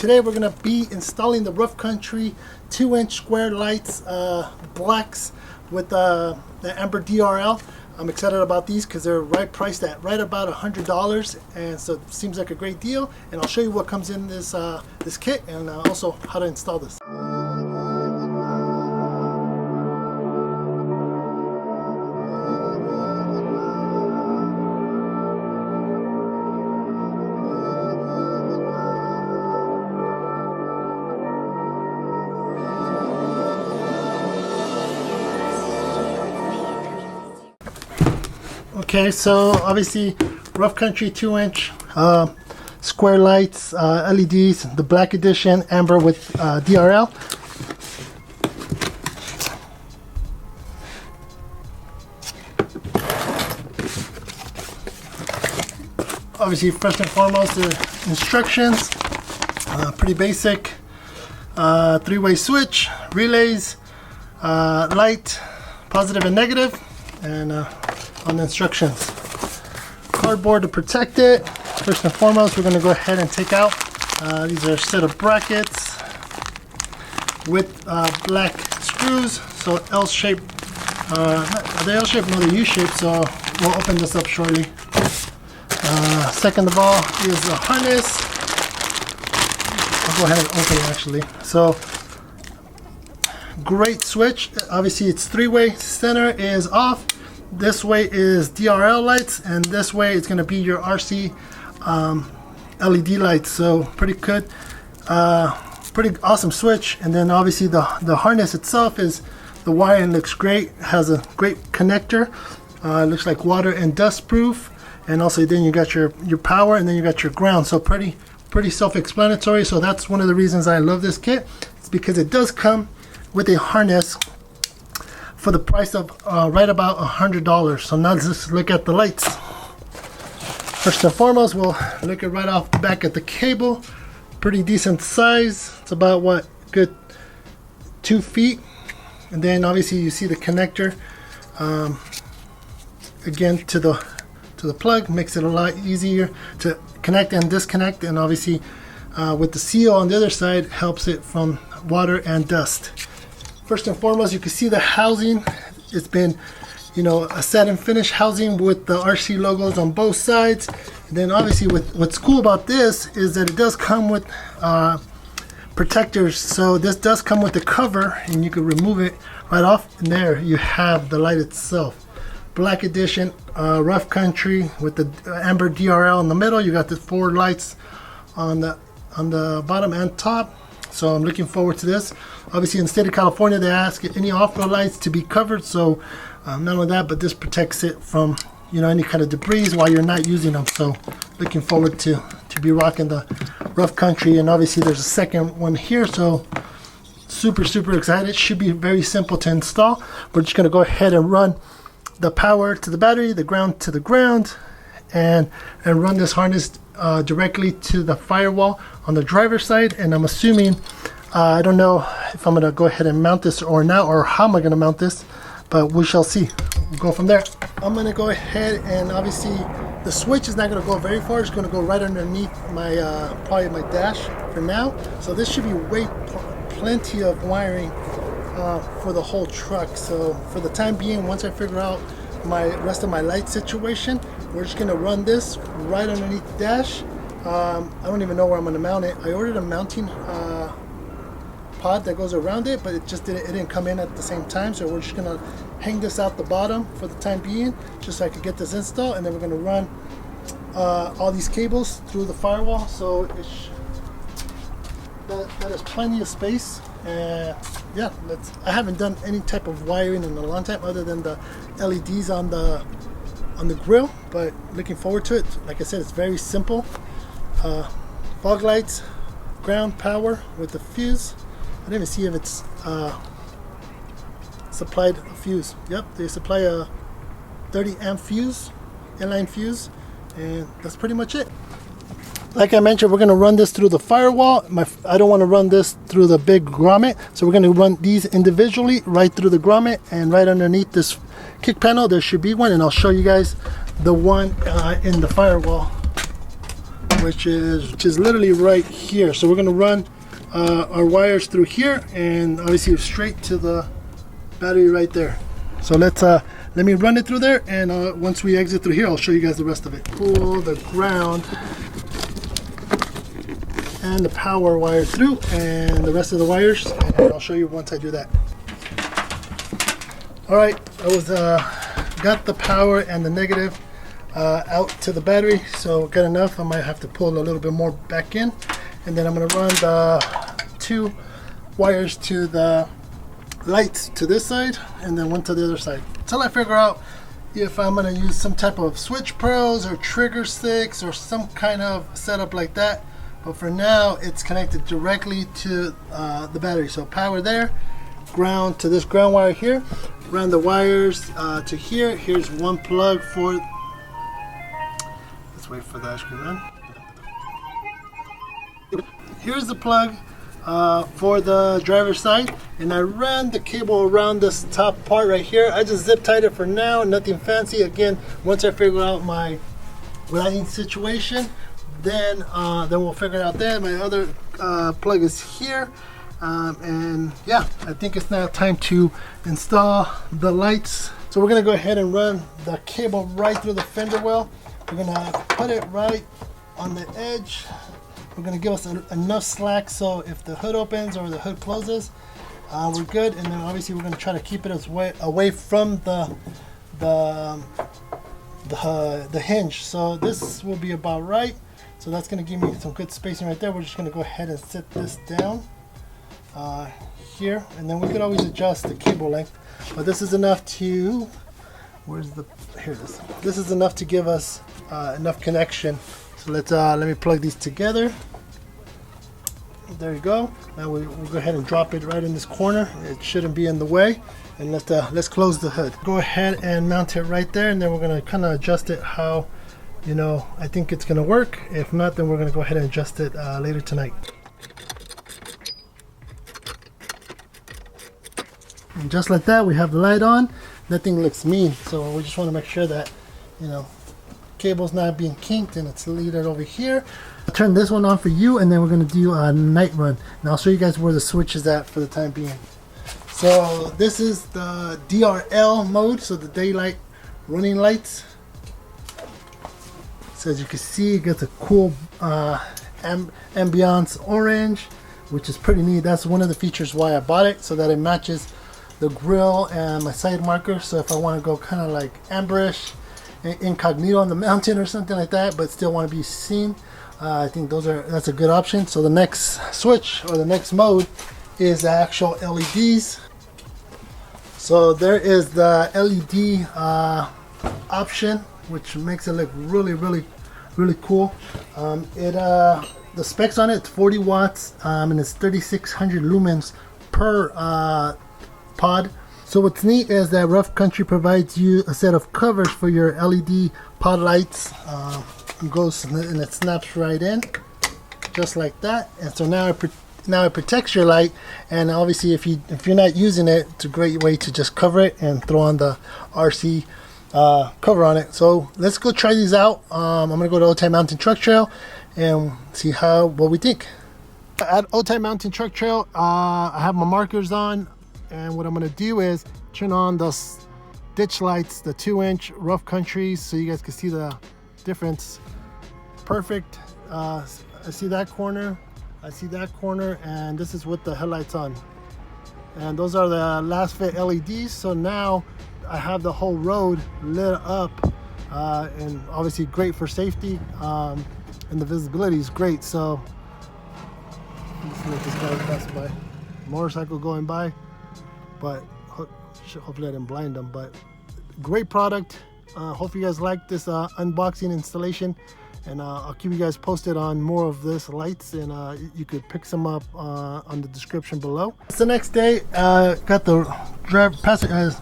today we're going to be installing the Rough Country 2-inch square lights, blacks with the Amber DRL. I'm excited about these because they're priced at right about $100, and so it seems like a great deal. And I'll show you what comes in this this kit, and also how to install this. Okay, so obviously Rough Country 2-inch square lights, LEDs, the black edition, amber with DRL. Obviously, first and foremost, the instructions, pretty basic. 3-way switch, relays, light, positive and negative, and on the instructions. Cardboard to protect it. First and foremost, we're going to go ahead and take out these are a set of brackets with black screws. So L-shape. Are they L-shape? No, they're U-shape. So we'll open this up shortly. Second of all is the harness. I'll go ahead and open it actually. So great switch. Obviously it's 3-way. Center is off. This way is DRL lights, and this way it's going to be your RC LED lights. So pretty good, pretty awesome switch. And then obviously the harness itself is the wiring looks great. It has a great connector. It looks like water and dust proof. And also then you got your power, and then you got your ground. So pretty self-explanatory. So that's one of the reasons I love this kit. It's because it does come with a harness for the price of right about $100. So now let's just look at the lights. First and foremost, we'll look at right off the back at the cable. Pretty decent size. It's about what, good 2 feet. And then obviously you see the connector again to the plug. Makes it a lot easier to connect and disconnect. And obviously with the seal on the other side, helps it from water and dust. First and foremost, you can see the housing. It's been, you know, a satin finish housing with the RC logos on both sides. And then obviously what's cool about this is that it does come with protectors. So this does come with the cover, and you can remove it right off, and there you have the light itself. Black edition, Rough Country with the Amber DRL in the middle. You got the 4 lights on the bottom and top. So I'm looking forward to this. Obviously in the state of California, they ask any off-road lights to be covered. So not only that, but this protects it from, you know, any kind of debris while you're not using them. So looking forward to be rocking the Rough Country. And obviously there's a second one here. So super excited. Should be very simple to install. We're just going to go ahead and run the power to the battery, the ground to the ground, and run this harness directly to the firewall on the driver's side. And I'm assuming, I don't know if I'm going to go ahead and mount this or not, or how am I going to mount this, but we shall see. We'll go from there. I'm going to go ahead, and obviously the switch is not going to go very far. It's going to go right underneath my probably my dash for now. So this should be plenty of wiring for the whole truck. So for the time being, once I figure out my rest of my light situation, we're just going to run this right underneath the dash. I don't even know where I'm going to mount it. I ordered a mounting pod that goes around it, but it didn't come in at the same time. So we're just going to hang this out the bottom for the time being, just so I could get this installed. And then we're going to run all these cables through the firewall. So that is plenty of space. Yeah, I haven't done any type of wiring in a long time other than the LEDs on the grill, but looking forward to it. Like I said, it's very simple. Fog lights, ground power with the fuse. I didn't even see if it's supplied a fuse. Yep, they supply a 30 amp fuse, inline fuse, and that's pretty much it. Like I mentioned, we're going to run this through the firewall. I don't want to run this through the big grommet, so we're going to run these individually right through the grommet, and right underneath this kick panel there should be one, and I'll show you guys the one in the firewall. which is literally right here. So we're going to run our wires through here, and obviously straight to the battery right there. So let me run it through there, and once we exit through here, I'll show you guys the rest of it. Pull the ground and the power wire through, and the rest of the wires, and I'll show you once I do that. All right, I was got the power and the negative out to the battery, so got enough. I might have to pull a little bit more back in, and then I'm going to run the 2 wires to the lights to this side, and then one to the other side, until I figure out if I'm going to use some type of switch pros or trigger sticks or some kind of setup like that. But for now, it's connected directly to the battery. So power there, ground to this ground wire here, run the wires to here. Here's one plug for, let's wait for that screen run. Here's the plug for the driver's side, and I ran the cable around this top part right here. I just zip tied it for now, nothing fancy. Again, once I figure out my lighting situation, then we'll figure it out then. My other plug is here, and yeah, I think it's now time to install the lights. So we're gonna go ahead and run the cable right through the fender well. We're gonna put it right on the edge. We're gonna give us enough slack so if the hood opens or the hood closes, we're good. And then obviously we're gonna try to keep it away from the hinge. So this will be about right. So that's going to give me some good spacing right there. We're just going to go ahead and set this down here, and then we could always adjust the cable length. But this is enough to, here it is. This is enough to give us enough connection. So let me plug these together. There you go. Now we'll go ahead and drop it right in this corner. It shouldn't be in the way. And let's close the hood. Go ahead and mount it right there, and then we're going to kind of adjust it how, you know, I think it's gonna work. If not, then we're gonna go ahead and adjust it later tonight. And just like that, we have the light on. Nothing looks mean, so we just want to make sure that, you know, cable's not being kinked, and it's leaded over here. I'll turn this one on for you, and then we're gonna do a night run, and I'll show you guys where the switch is at for the time being. So this is the DRL mode, so the daylight running lights. So as you can see, it gets a cool ambiance orange, which is pretty neat. That's one of the features why I bought it, so that it matches the grill and my side marker. So if I want to go kind of like amberish, incognito on the mountain or something like that, but still want to be seen, I think that's a good option. So the next switch or the next mode is the actual LEDs. So there is the LED option, which makes it look really cool. The specs on it, it's 40 watts, and it's 3600 lumens per pod. So what's neat is that Rough Country provides you a set of covers for your LED pod lights. It goes and it snaps right in, just like that. And so now it protects your light, and obviously if you're not using it, it's a great way to just cover it and throw on the RC cover on it. So let's go try these out. I'm gonna go to Otay Mountain Truck Trail and see what we think. At Otay Mountain Truck Trail, I have my markers on, and what I'm gonna do is turn on those ditch lights, the 2-inch Rough Country, so you guys can see the difference. Perfect. I see that corner, I see that corner, and this is with the headlights on, and those are the LASFIT LEDs. So now I have the whole road lit up, and obviously great for safety, and the visibility is great. So let's let this guy pass by. Motorcycle going by, but hopefully I didn't blind them. But great product. Hope you guys like this unboxing installation, and I'll keep you guys posted on more of this lights, and you could pick some up on the description below. It's the next day. Got the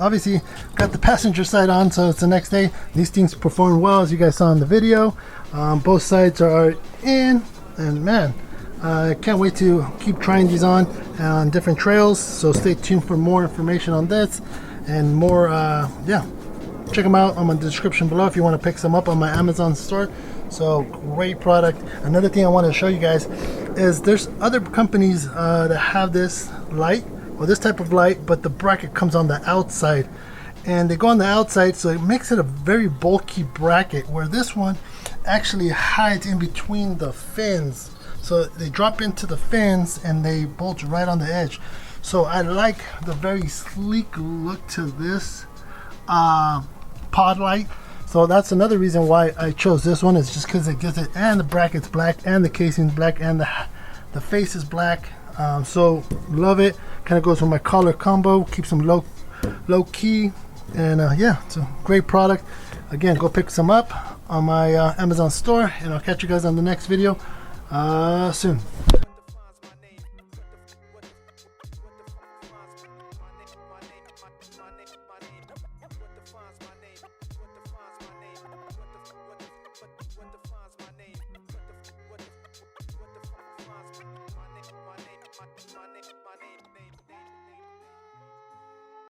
obviously got the passenger side on, so it's the next day. These things perform well, as you guys saw in the video. Both sides are in, and man, I can't wait to keep trying these on different trails. So stay tuned for more information on this and more. Yeah, check them out on my description below if you want to pick some up on my Amazon store. So great product. Another thing I want to show you guys is there's other companies that have this light or this type of light, but the bracket comes on the outside, and they go on the outside, so it makes it a very bulky bracket, where this one actually hides in between the fins. So they drop into the fins and they bulge right on the edge. So I like the very sleek look to this pod light. So that's another reason why I chose this one, is just because it gives it, and the bracket's black, and the casing's black, and the face is black. So love it. Kind of goes with my collar combo, keeps them low key, and yeah, it's a great product. Again, go pick some up on my Amazon store, and I'll catch you guys on the next video soon.